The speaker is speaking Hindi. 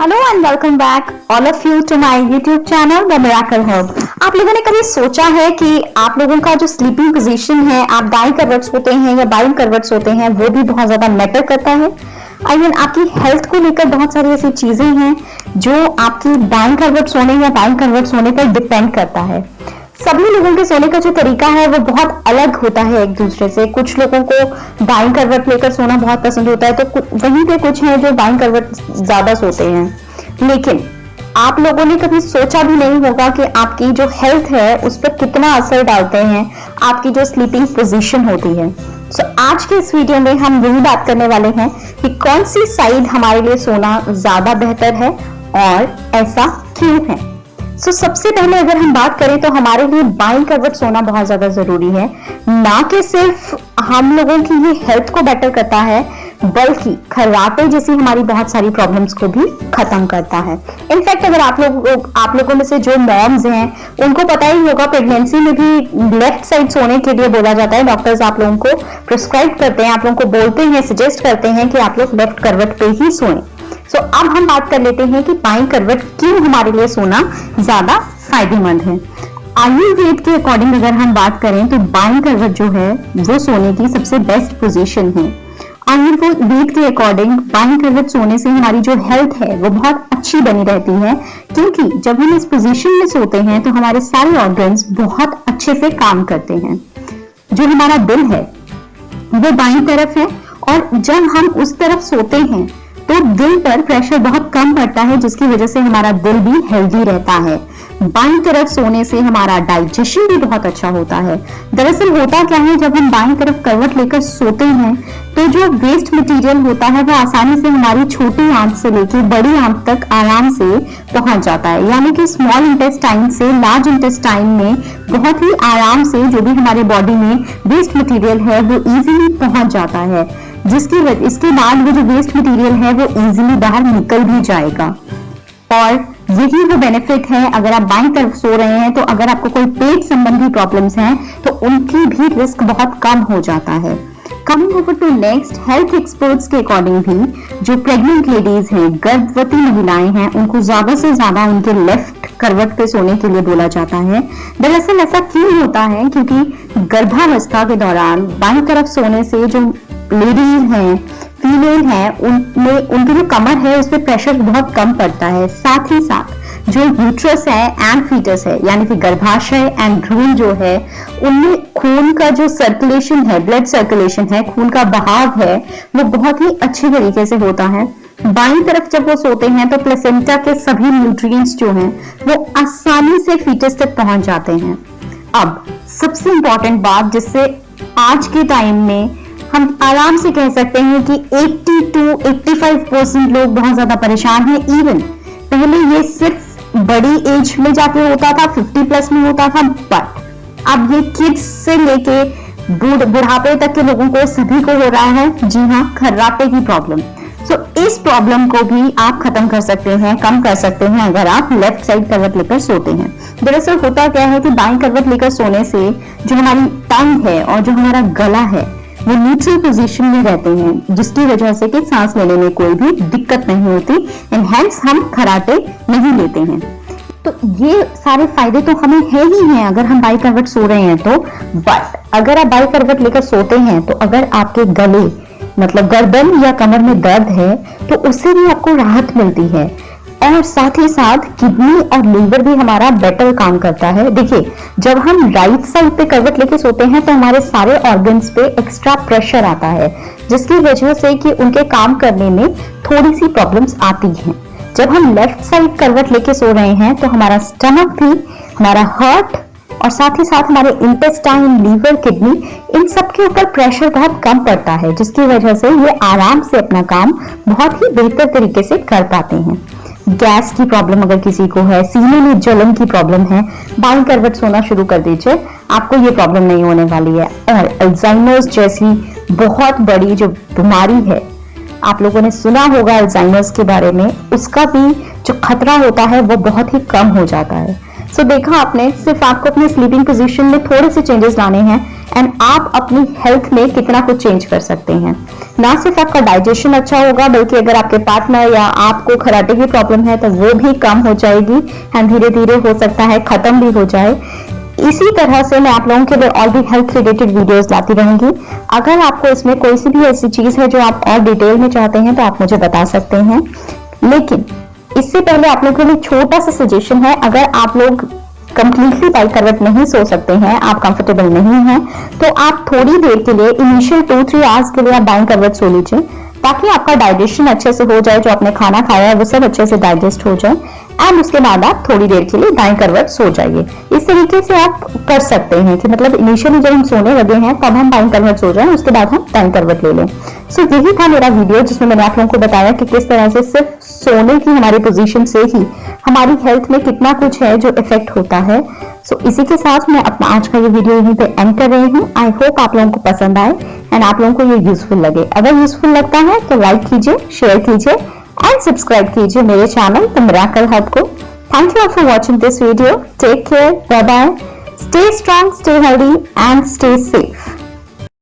Hello and welcome back all of you to my YouTube channel the Miracle Hub. आप लोगों ने कभी सोचा है कि आप लोगों का जो स्लीपिंग पोजीशन है, आप दाएं करवट सोते हैं या बाएं करवट सोते हैं, वो भी बहुत ज्यादा मैटर करता है। आपकी हेल्थ को लेकर बहुत सारी ऐसी चीजें हैं जो आपकी दाएं करवट सोने या बाएं करवट सोने पर डिपेंड करता है। सभी लोगों के सोने का जो तरीका है वो बहुत अलग होता है एक दूसरे से। कुछ लोगों को दाईं करवट लेकर सोना बहुत पसंद होता है, तो वहीं पे कुछ हैं जो बाईं करवट ज्यादा सोते हैं। लेकिन आप लोगों ने कभी सोचा भी नहीं होगा कि आपकी जो हेल्थ है उस पर कितना असर डालते हैं आपकी जो स्लीपिंग पोजीशन होती है। आज के इस वीडियो में हम यही बात करने वाले हैं कि कौन सी साइड हमारे लिए सोना ज्यादा बेहतर है और ऐसा क्यों है। सबसे पहले अगर हम बात करें तो हमारे लिए बाईं करवट सोना बहुत ज्यादा जरूरी है। ना कि सिर्फ हम लोगों की ये हेल्थ को बेटर करता है, बल्कि खर्राटे जैसी हमारी बहुत सारी प्रॉब्लम्स को भी खत्म करता है। इनफैक्ट अगर आप लोगों में से जो मॉम्स हैं उनको पता ही होगा, प्रेगनेंसी में भी लेफ्ट साइड सोने के लिए बोला जाता है। डॉक्टर्स आप लोगों को प्रिस्क्राइब करते हैं, आप लोगों को बोलते हैं, सजेस्ट करते हैं कि आप लोग लेफ्ट करवट पे ही सोएं। अब हम बात कर लेते हैं कि बाईं करवट क्यों हमारे लिए सोना ज्यादा फायदेमंद है। आयुर्वेद के अकॉर्डिंग अगर हम बात करें तो बाईं करवट जो है वो सोने की सबसे बेस्ट पोजीशन है। आयुर्वेद के अकॉर्डिंग बाईं करवट सोने से हमारी जो हेल्थ है वो बहुत अच्छी बनी रहती है, क्योंकि जब हम इस पोजीशन में सोते हैं तो हमारे सारे ऑर्गन्स बहुत अच्छे से काम करते हैं। जो हमारा दिल है वो बाईं तरफ है, और जब हम उस तरफ सोते हैं तो दिल पर प्रेशर बहुत कम पड़ता है, जिसकी वजह से हमारा दिल भी हेल्दी रहता है। बाईं तरफ सोने से हमारा डाइजेशन भी बहुत अच्छा होता है। दरअसल होता क्या है, जब हम बाईं तरफ करवट लेकर सोते हैं तो जो वेस्ट मटेरियल होता है वो आसानी से हमारी छोटी आंत से लेकर बड़ी आंत तक आराम से पहुंच जाता है। यानी कि स्मॉल इंटेस्टाइन से लार्ज इंटेस्टाइन में बहुत ही आराम से जो भी हमारे बॉडी में वेस्ट मटेरियल है वो इजीली पहुंच जाता है, इसके बाद वो जो वेस्ट मटेरियल है वो इजीली बाहर निकल भी जाएगा। और यही वो बेनिफिट है अगर आप बाईं तरफ सो रहे हैं। तो अगर आपको कोई पेट संबंधी प्रॉब्लम्स हैं तो उनकी भी रिस्क बहुत कम हो जाता है। Coming over to next, health experts के अकॉर्डिंग भी जो प्रेग्नेंट लेडीज हैं, गर्भवती महिलाएं हैं, उनको ज्यादा से ज्यादा उनके लेफ्ट करवट पे सोने के लिए बोला जाता है। दरअसल ऐसा क्यों होता है, क्योंकि गर्भावस्था के दौरान बाईं तरफ सोने से जो लेडीज हैं, फीमेल हैं, उनकी जो कमर है उस पर प्रेशर बहुत कम पड़ता है। साथ ही साथ जो यूट्रस है एंड फीटस है, यानी कि गर्भाशय एंड भ्रूण जो है, उनमें खून का जो सर्कुलेशन है, ब्लड सर्कुलेशन है, खून का बहाव है, वो बहुत ही अच्छे तरीके से होता है। बाईं तरफ जब वो सोते हैं तो प्लेसेंटा के सभी न्यूट्रिएंट्स जो हैं वो आसानी से फीटस तक पहुंच जाते हैं। अब सबसे इंपॉर्टेंट बात, जिससे आज के टाइम में हम आराम से कह सकते हैं कि 80 to 85% लोग बहुत ज्यादा परेशान हैं। इवन पहले ये सिर्फ बड़ी एज में जाके होता था, 50 प्लस में होता था, बट अब ये किड्स से लेके बुढ़ापे तक के लोगों को सभी को हो रहा है। जी हाँ, खर्राटे की प्रॉब्लम। इस प्रॉब्लम को भी आप खत्म कर सकते हैं, कम कर सकते हैं अगर आप लेफ्ट साइड करवट लेकर सोते हैं। दरअसल होता क्या है कि बाईं करवट लेकर सोने से जो हमारी टंग है और जो हमारा गला है वो न्यूट्रल पोजीशन में रहते हैं, जिसकी वजह से कि सांस लेने में कोई भी दिक्कत नहीं होती, एंड हेंस हम खर्राटे नहीं लेते हैं। तो ये सारे फायदे तो हमें है ही हैं अगर हम बाई करवट सो रहे हैं तो। बट अगर आप बाई करवट लेकर सोते हैं तो अगर आपके गले मतलब गर्दन या कमर में दर्द है तो उससे भी आपको राहत मिलती है, और साथ ही साथ किडनी और लीवर भी हमारा बेटर काम करता है। देखिए, जब हम राइट साइड पे करवट लेके सोते हैं तो हमारे सारे ऑर्गन्स पे एक्स्ट्रा प्रेशर आता है, जिसकी वजह से कि उनके काम करने में थोड़ी सी प्रॉब्लम्स आती हैं। जब हम लेफ्ट साइड करवट लेके सो रहे हैं तो हमारा स्टमक भी, हमारा हार्ट और साथ ही साथ हमारे इंटेस्टाइन, लीवर, किडनी, इन सब के ऊपर प्रेशर बहुत कम पड़ता है, जिसकी वजह से ये आराम से अपना काम बहुत ही बेहतर तरीके से कर पाते हैं। गैस की प्रॉब्लम अगर किसी को है, सीने में जलन की प्रॉब्लम है, बाईं करवट सोना शुरू कर दीजिए, आपको ये प्रॉब्लम नहीं होने वाली है। और अल्जाइमर्स जैसी बहुत बड़ी जो बीमारी है, आप लोगों ने सुना होगा अल्जाइमर्स के बारे में, उसका भी जो खतरा होता है वो बहुत ही कम हो जाता है। देखा आपने, सिर्फ आपको अपनी स्लीपिंग पोजीशन में थोड़े से चेंजेस लाने हैं एंड आप अपनी हेल्थ में कितना कुछ चेंज कर सकते हैं। ना सिर्फ आपका डाइजेशन अच्छा होगा, बल्कि अगर आपके पार्टनर या आपको खराटे की प्रॉब्लम है तो वो भी कम हो जाएगी एंड धीरे धीरे हो सकता है खत्म भी हो जाए। इसी तरह से मैं आप लोगों के लिए और भी हेल्थ रिलेटेड वीडियोस लाती रहूंगी। अगर आपको इसमें कोई सी भी ऐसी चीज है जो आप और डिटेल में चाहते हैं तो आप मुझे बता सकते हैं। लेकिन इससे पहले आप लोगों के लिए छोटा सा सजेशन है, अगर आप लोग कंप्लीटली बाई करवट नहीं सो सकते हैं, आप कंफर्टेबल नहीं हैं, तो आप थोड़ी देर के लिए इनिशियल 2-3 आवर्स के लिए आप बाई करवट सो लीजिए, ताकि आपका डाइजेशन अच्छे से हो जाए, जो आपने खाना खाया है वो सब अच्छे से डाइजेस्ट हो जाए एंड उसके बाद आप थोड़ी देर के लिए दाएं करवट सो जाइए। इस तरीके से आप कर सकते हैं कि मतलब इनिशियली जब हम सोने लगे हैं तब हम दाएं करवट सो जाएं, उसके बाद हम दाएं करवट ले लें। सो यही था मेरा वीडियो जिसमें मैंने आप लोगों को बताया कि किस तरह से सिर्फ सोने की हमारी पोजीशन से ही हमारी हेल्थ में कितना कुछ है जो इफेक्ट होता है। सो इसी के साथ मैं अपना आज का ये वीडियो यहीं पे एंड कर रही हूँ। आई होप आप लोगों को पसंद आए एंड आप लोगों को ये यूजफुल लगे। अगर यूजफुल लगता है तो लाइक कीजिए, शेयर कीजिए एंड सब्सक्राइब कीजिए मेरे चैनल द मिरेकल हब को। Thank you all for watching this video. Take care. Bye bye. Stay strong, stay healthy and stay safe.